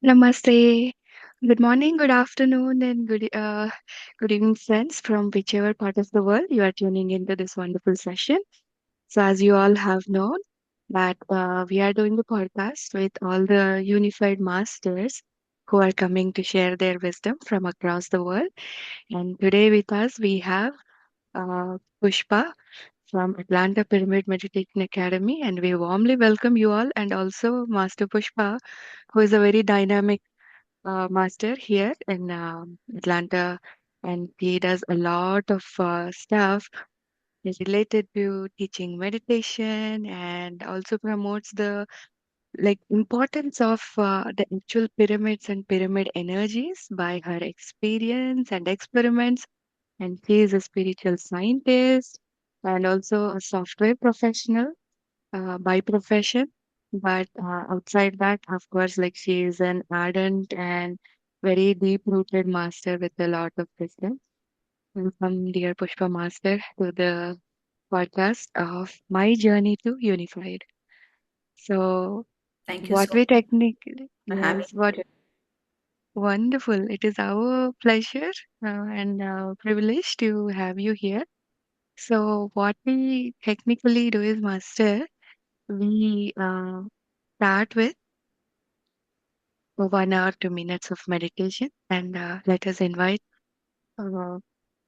Namaste. Good morning, good afternoon, and good evening, friends, from whichever part of the world you are tuning into this wonderful session. So, as you all have known, that we are doing the podcast with all the unified masters who are coming to share their wisdom from across the world. And today with us we have Pushpa from Atlanta Pyramid Meditation Academy, and we warmly welcome you all, and also Master Pushpa, who is a very dynamic master here in Atlanta, and he does a lot of stuff is related to teaching meditation and also promotes the importance of the actual pyramids and pyramid energies by her experience and experiments. And she is a spiritual scientist and also a software professional by profession. But outside that, of course, like she is an ardent and very deep rooted master with a lot of wisdom. Welcome, dear Pushpa Master, to the podcast of My Journey to Unified. So, Thank you what so we much technically, for having yes, what me. wonderful. It is our pleasure and privilege to have you here. So, what we technically do is, Master, we start with 1 hour, 2 minutes of meditation. And let us invite uh,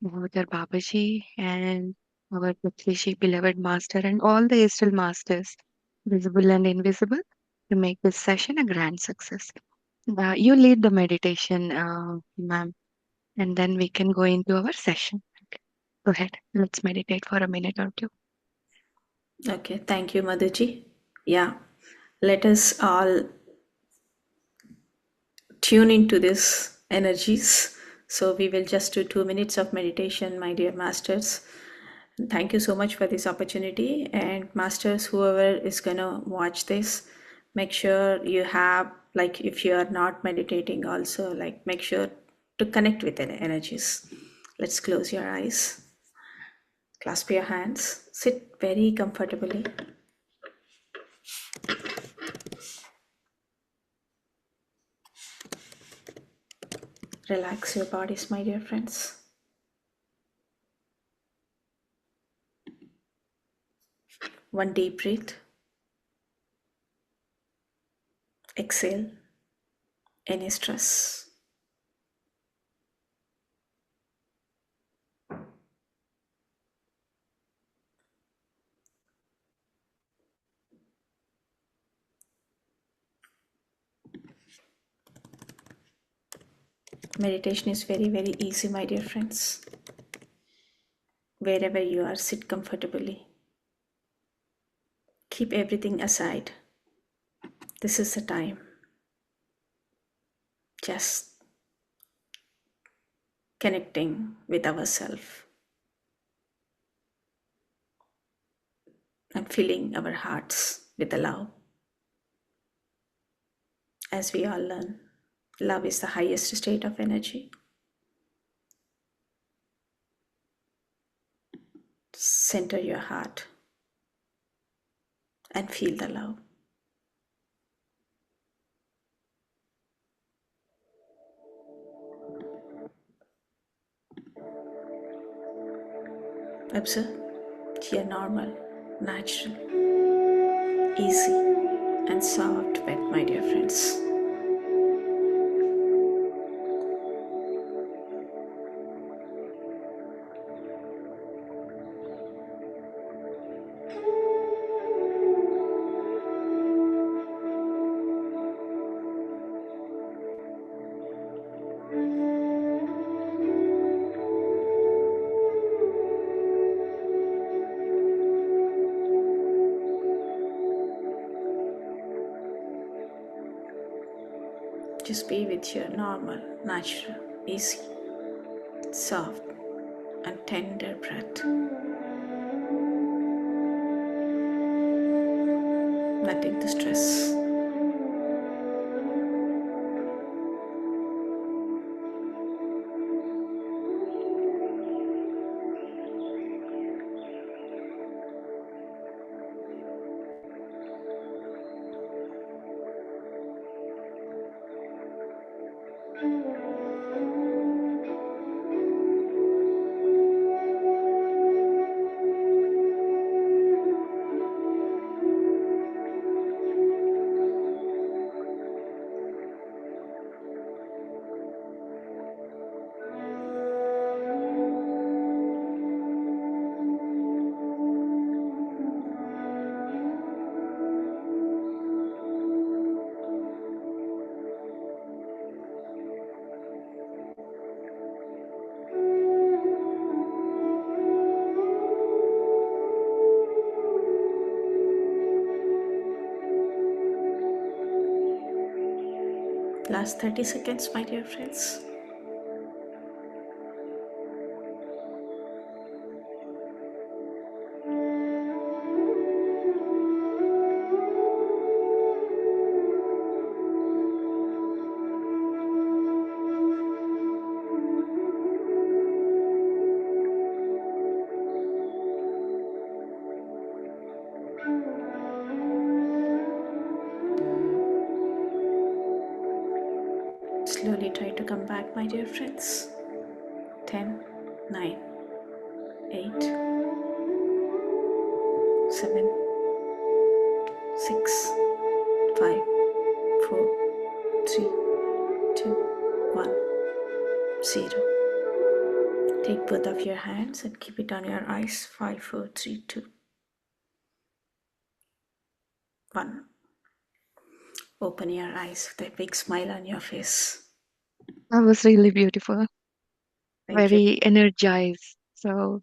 Mahavtar Babaji and our Praktishi beloved master and all the Eastern masters, visible and invisible, to make this session a grand success. You lead the meditation, ma'am, and then we can go into our session. Go ahead. Let's meditate for a minute or two. Okay, thank you, Madhuji. Yeah, let us all tune into this energies. So we will just do 2 minutes of meditation, my dear masters. Thank you so much for this opportunity. And masters, whoever is gonna watch this, make sure you have, like, if you are not meditating, also like make sure to connect with the energies. Let's close your eyes, clasp your hands, sit very comfortably. Relax your bodies, my dear friends. One deep breath. Exhale any stress. Meditation is very, very easy, my dear friends. Wherever you are, sit comfortably. Keep everything aside. This is the time. Just connecting with ourselves and filling our hearts with the love. As we all learn, love is the highest state of energy. Center your heart and feel the love. Observe your normal, natural, easy, and soft bed, my dear friends. Just be with your normal, natural, easy, soft, and tender breath. Nothing to stress. Last 30 seconds, my dear friends. Slowly try to come back, my dear friends. 10, 9, 8, 7, 6, 5, 4, 3, 2, 1, 0. Take both of your hands and keep it on your eyes. 5, 4, 3, 2, 1. Open your eyes with a big smile on your face. That was really beautiful, Thank you. very energized. So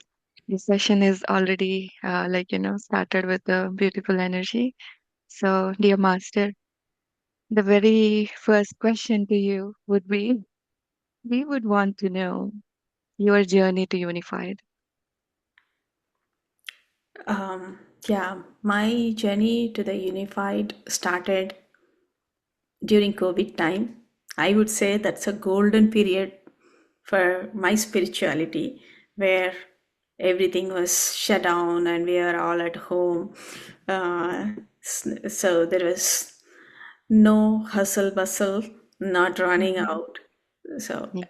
the session is already started with a beautiful energy. So, dear master, the very first question to you would be, we would want to know your journey to unified. Um, yeah, my journey to the unified started during COVID time. I would say that's a golden period for my spirituality, where everything was shut down and we are all at home. So there was no hustle bustle, not running Mhm. out. So Yeah.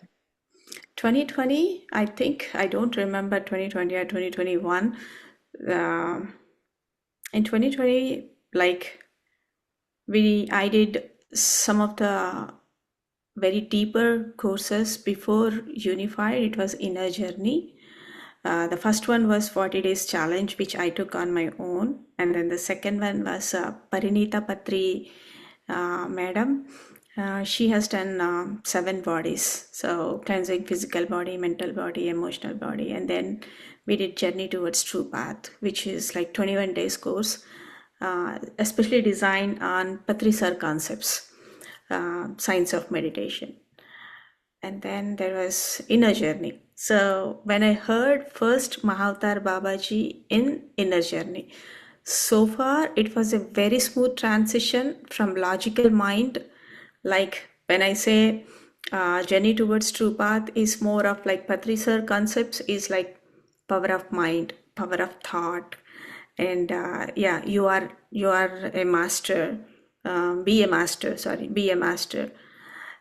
2020, I think, I don't remember 2020 or 2021. Um in 2020, like I did some of the very deeper courses before Unified. It was Inner Journey. The first one was 40 Days Challenge, which I took on my own. And then the second one was Parinita Patri Madam. She has done 7 bodies. So cleansing physical body, mental body, emotional body. And then we did Journey Towards True Path, which is like 21 days course, especially designed on Patrisar concepts, science of meditation. And then there was Inner Journey. So when I heard first Mahavtar Babaji in Inner Journey, so far it was a very smooth transition from logical mind. Like when I say journey towards true path is more of like Patrisar concepts is like power of mind, power of thought, and yeah, you are a master. Be a master. Sorry, be a master,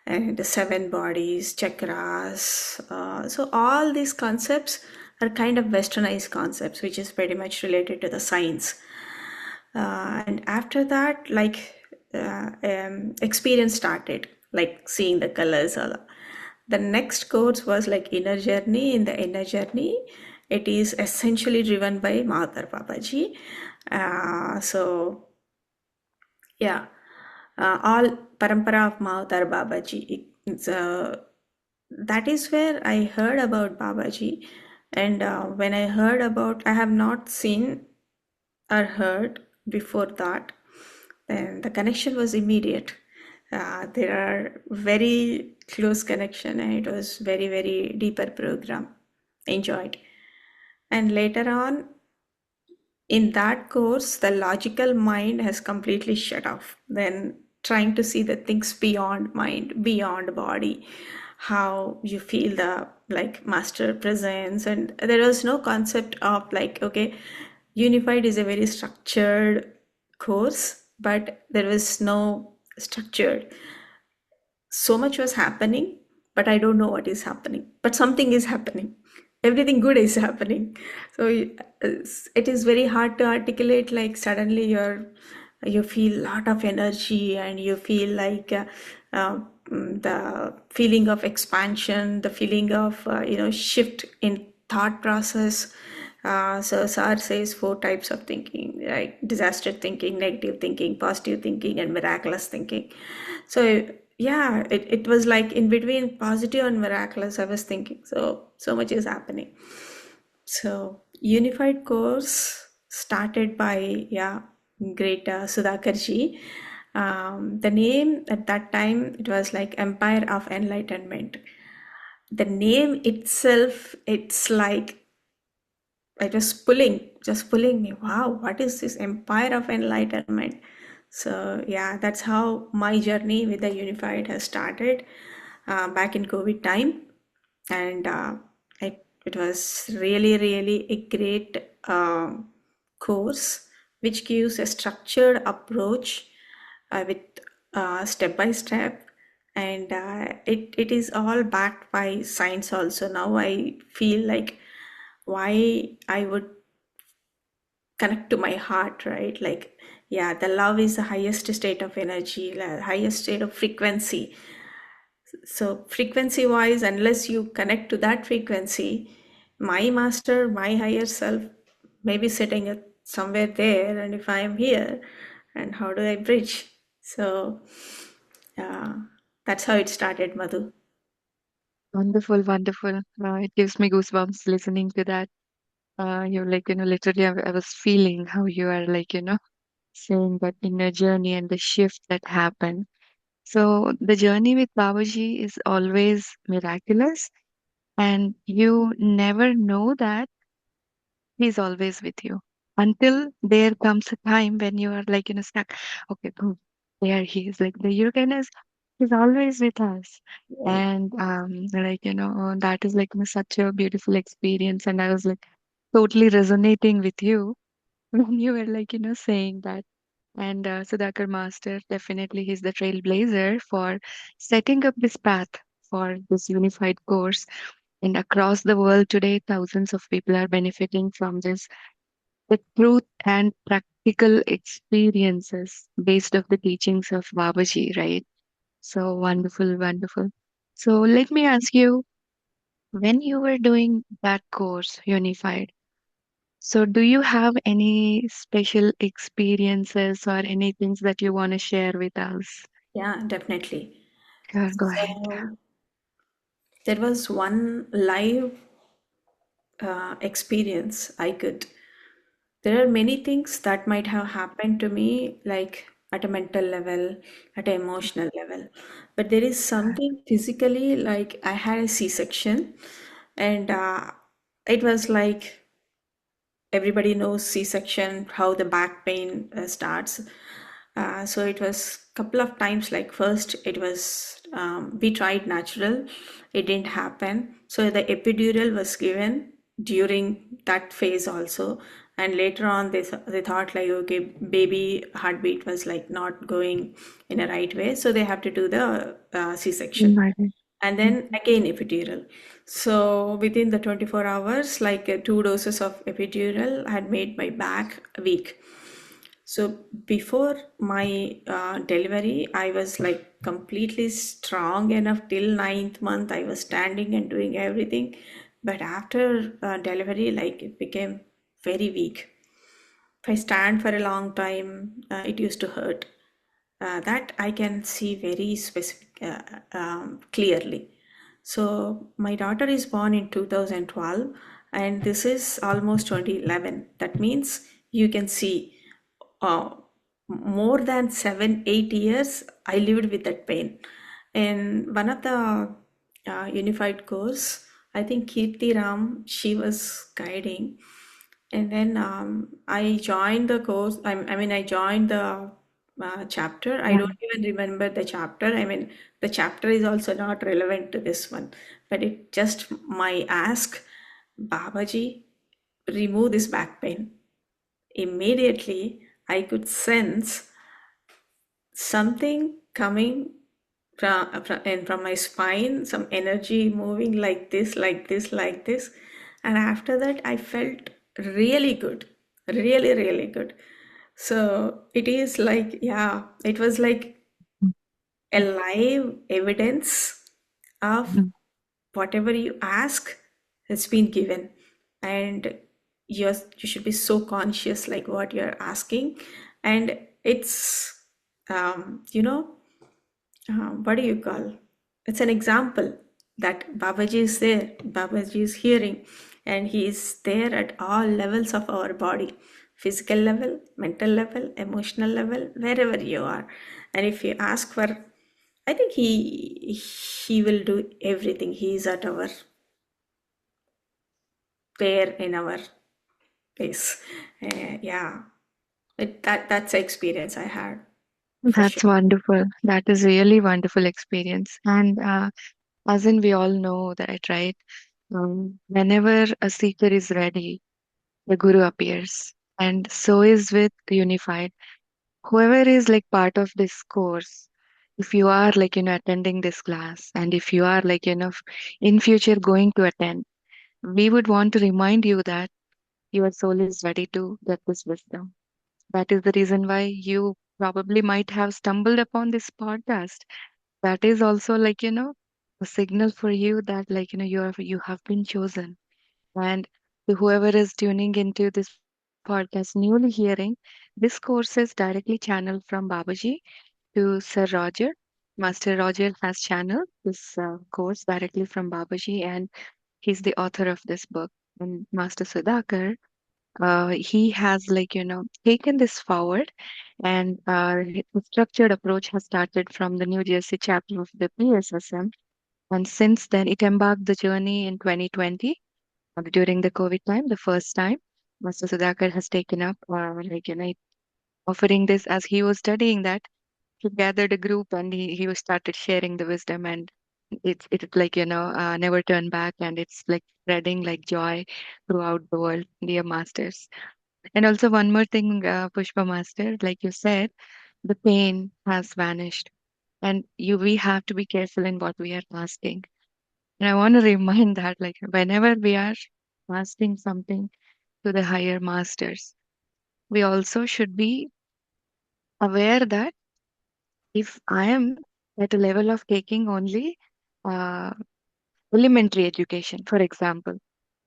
and the 7 bodies, chakras. So all these concepts are kind of westernized concepts, which is pretty much related to the science. And after that, like experience started, like seeing the colors. All. The next course was like Inner Journey. In the Inner Journey, it is essentially driven by Mahavtar Babaji. So yeah, all parampara of Mahavtar Babaji. That is where I heard about Babaji, and when I heard about, I have not seen or heard before that, then the connection was immediate. There are very close connection, and it was very deeper program. Enjoyed, and later on in that course, the logical mind has completely shut off. Then trying to see the things beyond mind, beyond body, how you feel the like master presence, and there was no concept of like, okay, unified is a very structured course, but there was no structured. so much was happening, but I don't know what is happening. But something is happening. Everything good is happening. So it is very hard to articulate. Like suddenly you feel a lot of energy, and you feel like uh, the feeling of expansion, the feeling of shift in thought process. So SAR says four types of thinking, right? Disaster thinking, negative thinking, positive thinking, and miraculous thinking. So yeah, it was like in between positive and miraculous, I was thinking. So much is happening. So unified course started by, yeah, great Sudhakarji. The name at that time, it was like Empire of Enlightenment. The name itself, it's like it was just pulling me. Wow, what is this Empire of Enlightenment? So yeah, that's how my journey with the Unified has started back in COVID time, and it was really, really a great course which gives a structured approach with step by step, and it is all backed by science also. Now I feel like why I would connect to my heart, right? Like, yeah, the love is the highest state of energy, the highest state of frequency. So, frequency wise, unless you connect to that frequency, my master, my higher self, may be sitting at somewhere there, and if I am here, and how do I bridge? So, yeah, that's how it started, Madhu. Wonderful, wonderful. It gives me goosebumps listening to that. You're like, literally, I was feeling how you are like, saying that inner journey and the shift that happened. So the journey with Babaji is always miraculous, and you never know that he's always with you until there comes a time when you are like, stuck. Okay, boom, there he is. Like the Uranus is always with us. Right. And like, that is like such a beautiful experience. And I was like totally resonating with you when you were like, saying that. And Sudhakar Master, definitely he's the trailblazer for setting up this path for this unified course. And across the world today, thousands of people are benefiting from this, the truth and practical experiences based of the teachings of Babaji, right? So wonderful, wonderful. So let me ask you, when you were doing that course, Unified, so do you have any special experiences or any things that you want to share with us? Yeah, definitely. Sure, go ahead. So, there was one live experience I could. There are many things that might have happened to me, like at a mental level, at an emotional level. But there is something physically, like I had a C-section, and it was like everybody knows C-section, how the back pain starts. So it was couple of times. Like first, it was we tried natural, it didn't happen. So the epidural was given during that phase also, and later on they thought like okay, baby heartbeat was like not going in a right way, so they have to do the C-section, Imagine. and then again epidural. So within the 24 hours, like two doses of epidural had made my back weak. So before my delivery, I was like completely strong enough till ninth month. I was standing and doing everything, but after delivery, like it became very weak. If I stand for a long time, it used to hurt. That I can see very specific, clearly. So my daughter is born in 2012, and this is almost 2011. That means you can see uh, more than 7, 8 years I lived with that pain. In one of the unified course, I think Kirti Ram, she was guiding, and then I joined the course. I mean, I joined the chapter. I Yeah. don't even remember the chapter. I mean, the chapter is also not relevant to this one, but it just my ask, Babaji, remove this back pain. Immediately, I could sense something coming and from my spine, some energy moving like this, like this, like this. And after that, I felt really good, really, really good. So it is like, yeah, it was like a live evidence of whatever you ask has been given. And you should be so conscious like what you're asking. And it's, you know, what do you call? It's an example that Babaji is there, Babaji is hearing, and he is there at all levels of our body, physical level, mental level, emotional level, wherever you are. And if you ask for, I think he will do everything. He is at our there in our place. Yeah, that's the experience I had for That's sure. wonderful. That is really wonderful experience. And as in we all know that, right? Whenever a seeker is ready, the guru appears. And so is with Unified. Whoever is like part of this course, if you are like, attending this class, and if you are like, in future going to attend, we would want to remind you that your soul is ready to get this wisdom. That is the reason why you probably might have stumbled upon this podcast. That is also like, a signal for you that like, you have been chosen. And to whoever is tuning into this podcast newly hearing, this course is directly channeled from Babaji to Sir Roger. Master Roger has channeled this course directly from Babaji, and he's the author of this book. And Master Sudhakar, he has like, taken this forward, and the structured approach has started from the New Jersey chapter of the PSSM. And since then, it embarked the journey in 2020 during the COVID time, the first time. Master Sudhakar has taken up, like, offering this as he was studying that. He gathered a group and he was started sharing the wisdom, and it's like, never turn back, and it's like spreading like joy throughout the world, dear masters. And also one more thing, Pushpa Master, like you said, the pain has vanished, and we have to be careful in what we are asking. And I want to remind that like whenever we are asking something to the higher masters, we also should be aware that if I am at a level of taking only uh, elementary education, for example,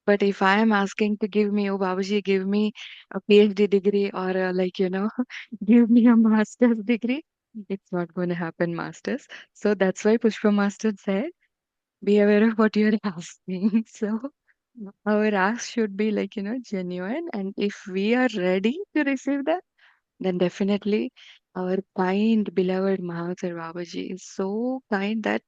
but if I am asking to give me, oh Babaji, give me a PhD degree, or like, give me a master's degree, it's not going to happen, masters. So that's why Pushpa Master said, be aware of what you're asking. So our ask should be like, genuine. And if we are ready to receive that, then definitely our kind, beloved Mahavtar Babaji is so kind that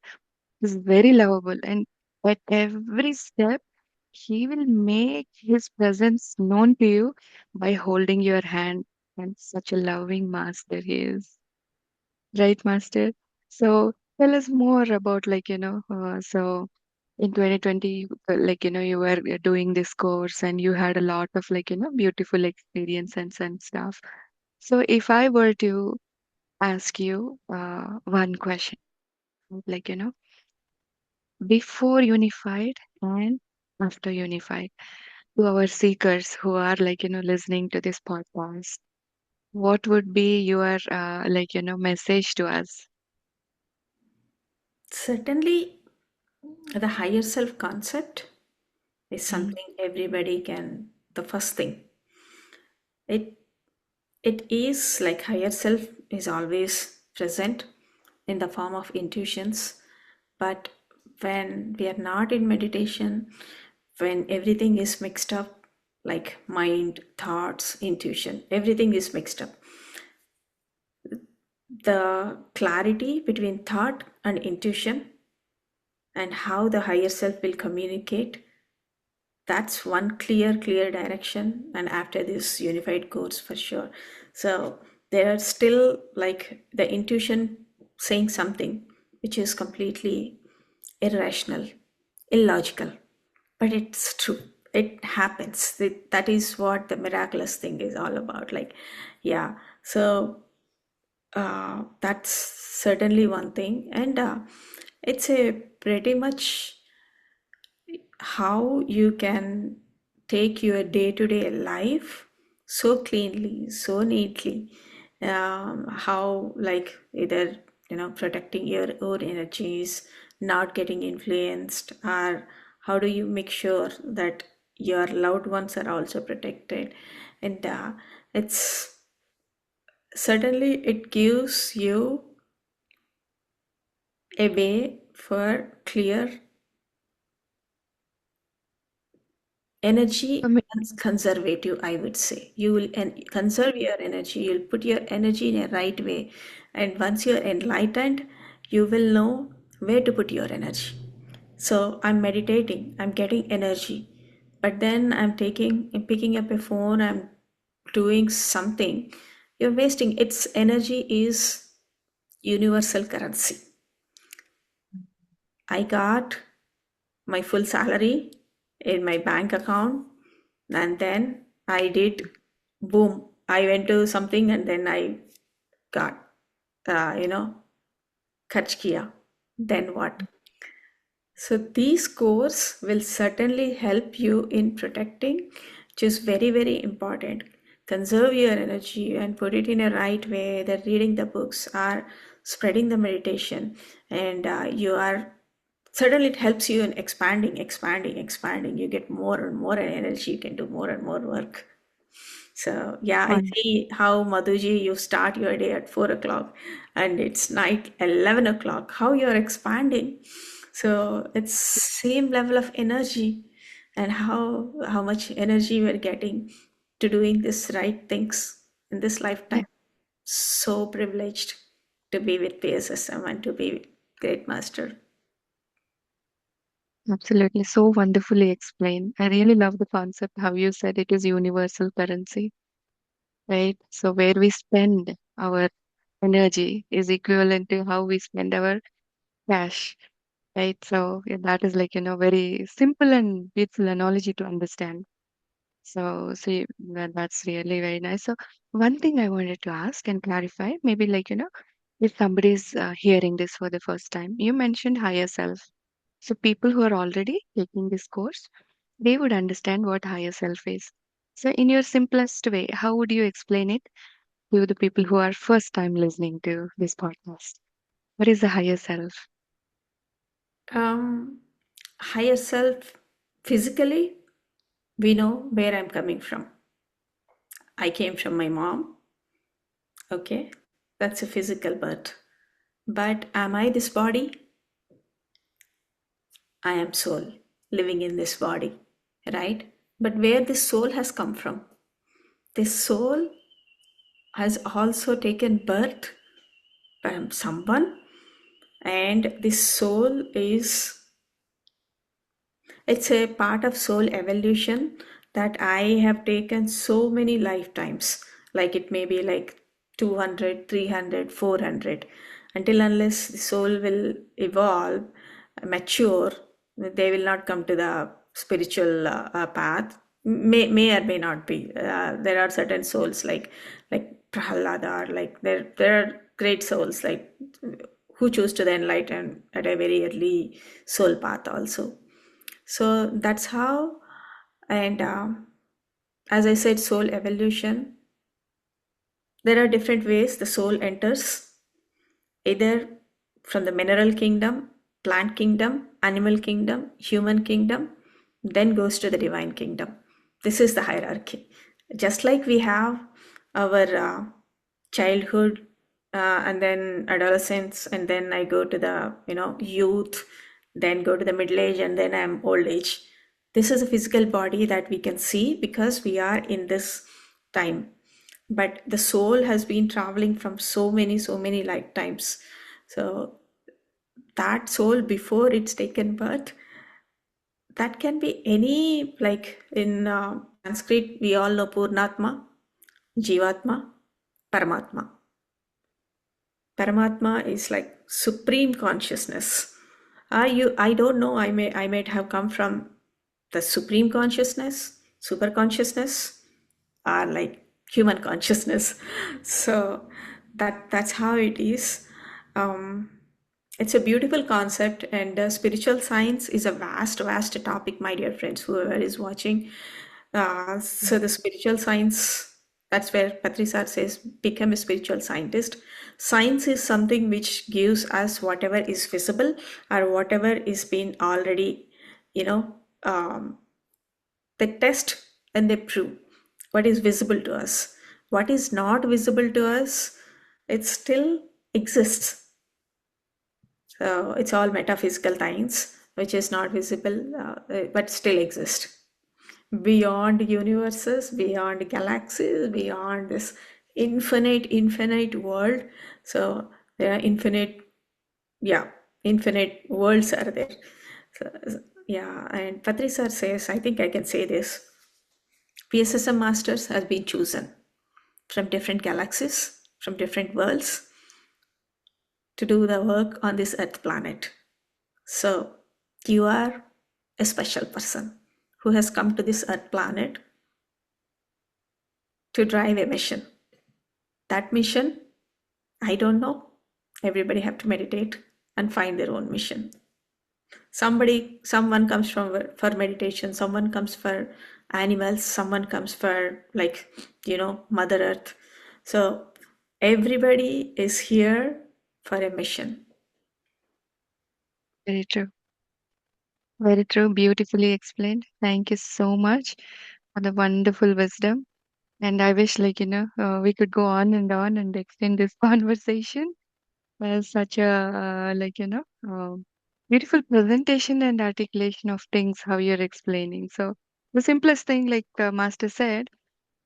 is very lovable. And at every step, he will make his presence known to you by holding your hand. And such a loving master he is. Right, master? So tell us more about like, so in 2020, like, you were doing this course and you had a lot of like, beautiful experiences and stuff. So if I were to ask you one question, like, before unified and after unified, to our seekers who are like, listening to this podcast, what would be your like, message to us? Certainly, the higher self concept is Mm, something everybody can. The first thing, it it is like higher self is always present in the form of intuitions, but when we are not in meditation, when everything is mixed up, like mind, thoughts, intuition, everything is mixed up, the clarity between thought and intuition and how the higher self will communicate, that's one clear direction. And after this unified course for sure, so there are still like the intuition saying something which is completely irrational, illogical, but it's true, it happens. That is what the miraculous thing is all about, like, yeah. So that's certainly one thing, and it's a pretty much how you can take your day-to-day life so cleanly, so neatly. How, like, either protecting your own energies, not getting influenced, or how do you make sure that your loved ones are also protected. And it's certainly, it gives you a way for clear energy For me, conservative, I would say. You will conserve your energy, you'll put your energy in a right way, and once you're enlightened, you will know where to put your energy. So I'm meditating, I'm getting energy, but then I'm picking up a phone, I'm doing something. You're wasting. Its energy is universal currency. I got my full salary in my bank account, and then I did, boom, I went to something, and then I got, uh, you know kharch kiya. Then what? So these scores will certainly help you in protecting, which is very, very important. Conserve your energy and put it in a right way, either reading the books or spreading the meditation. And you are certainly, it helps you in expanding, expanding, expanding. You get more and more energy, you can do more and more work. So yeah, I one, see how Madhuji, you start your day at 4 o'clock and it's night 11 o'clock, how you're expanding. So it's same level of energy, and how much energy we're getting to doing this right things in this yeah, lifetime. So privileged to be with PSSM and to be great master. absolutely. So wonderfully explained. I really love the concept how you said it is universal currency, right? So where we spend our energy is equivalent to how we spend our cash, right? So yeah, that is like, very simple and beautiful analogy to understand. So, see, that's really very nice. So, one thing I wanted to ask and clarify, maybe like, if somebody's hearing this for the first time, you mentioned higher self. So, people who are already taking this course, they would understand what higher self is. So, in your simplest way, how would you explain it to the people who are first time listening to this podcast? What is the higher self? Um, Higher self, physically, we know where I'm coming from. I came from my mom, okay? That's a physical birth. But am I this body? I am soul living in this body, right? But where this soul has come from? This soul has also taken birth from someone, and this soul is, it's a part of soul evolution that I have taken so many lifetimes. Like it may be like 200, 300, 400. Until unless the soul will evolve, mature, they will not come to the spiritual path. May or may not be. There are certain souls like Prahalada, or like there are great souls like who choose to the enlighten at a very early soul path also. So that's how, and as I said, soul evolution, there are different ways the soul enters, either from the mineral kingdom, plant kingdom, animal kingdom, human kingdom, then goes to the divine kingdom. This is the hierarchy. Just like we have our childhood, and then adolescence, and then I go to the youth, then go to the middle age, and then I'm old age. This is a physical body that we can see because we are in this time, but the soul has been traveling from so many lifetimes. So that soul, before it's taken birth, that can be any, like in Sanskrit we all know Purnatma, Jivatma, Paramatma. Paramatma is like supreme consciousness. I don't know, I might have come from the supreme consciousness, super consciousness, or like human consciousness. So that's how it is. Um, it's a beautiful concept, and spiritual science is a vast, vast topic, my dear friends, whoever is watching. So, the spiritual science, that's where Patrisar says, become a spiritual scientist. Science is something which gives us whatever is visible or whatever is been already, you know, they test and they prove what is visible to us. What is not visible to us, it still exists. So it's all metaphysical things, which is not visible, but still exist. Beyond universes, beyond galaxies, beyond this infinite, infinite world. So there are infinite, yeah, infinite worlds are there. So, yeah, and Patri sir says, I think I can say this. PSSM masters have been chosen from different galaxies, from different worlds to do the work on this Earth planet. So, you are a special person who has come to this Earth planet to drive a mission. That mission, I don't know. Everybody have to meditate and find their own mission. Someone comes for meditation, someone comes for animals, someone comes for, like, Mother Earth. So everybody is here for a mission. Very true. Very true. Beautifully explained. Thank you so much for the wonderful wisdom. And I wish, we could go on and extend this conversation. Such a, beautiful presentation and articulation of things, how you're explaining. So, the simplest thing, like the master said,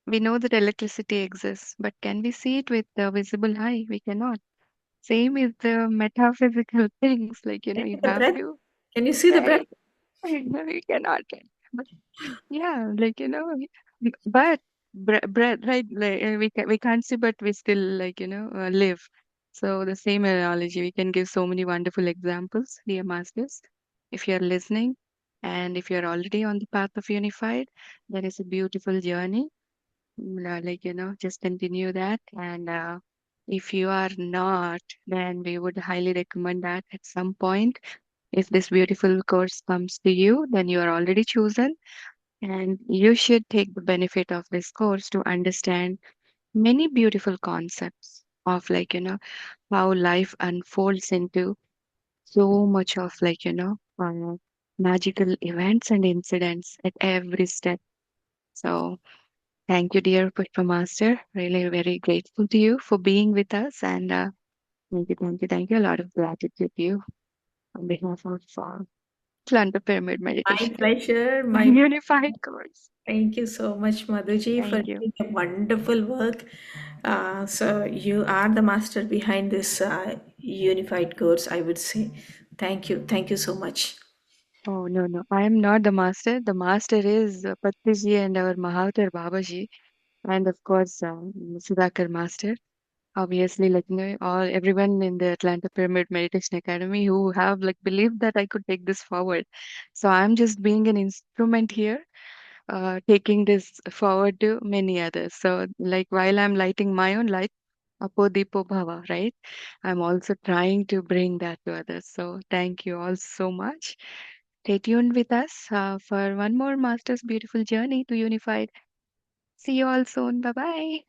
we know that electricity exists, but can we see it with the visible eye? We cannot. Same is the metaphysical things, Can you you see the have breath? to, Can you see the breath? right? We cannot. But yeah, but bread, right? We can't see, but we still live. So the same analogy, we can give so many wonderful examples, dear masters. If you're listening, and if you're already on the path of unified, that is a beautiful journey. Just continue that. And if you are not, then we would highly recommend that at some point, if this beautiful course comes to you, then you are already chosen, and you should take the benefit of this course to understand many beautiful concepts of how life unfolds into so much of magical events and incidents at every step. So thank you, dear Pushpa Master. Really very grateful to you for being with us, and thank you. A lot of gratitude to you on behalf of Atlanta Pyramid My Meditation pleasure. Unified course. Thank you so much, Madhuji, for Thank you. doing a wonderful work. So you are the master behind this unified course, I would say. Thank you. Thank you so much. Oh, no, no. I am not the master. The master is Patriji and our Mahavtar Babaji, and of course, Sudhakar Master. Obviously, all everyone in the Atlanta Pyramid Meditation Academy who have believed that I could take this forward. So I'm just being an instrument here, taking this forward to many others. So, while I'm lighting my own light, Apo Dipo Bhava, right? I'm also trying to bring that to others. So, thank you all so much. Stay tuned with us for one more Master's beautiful journey to Unified. See you all soon. Bye bye.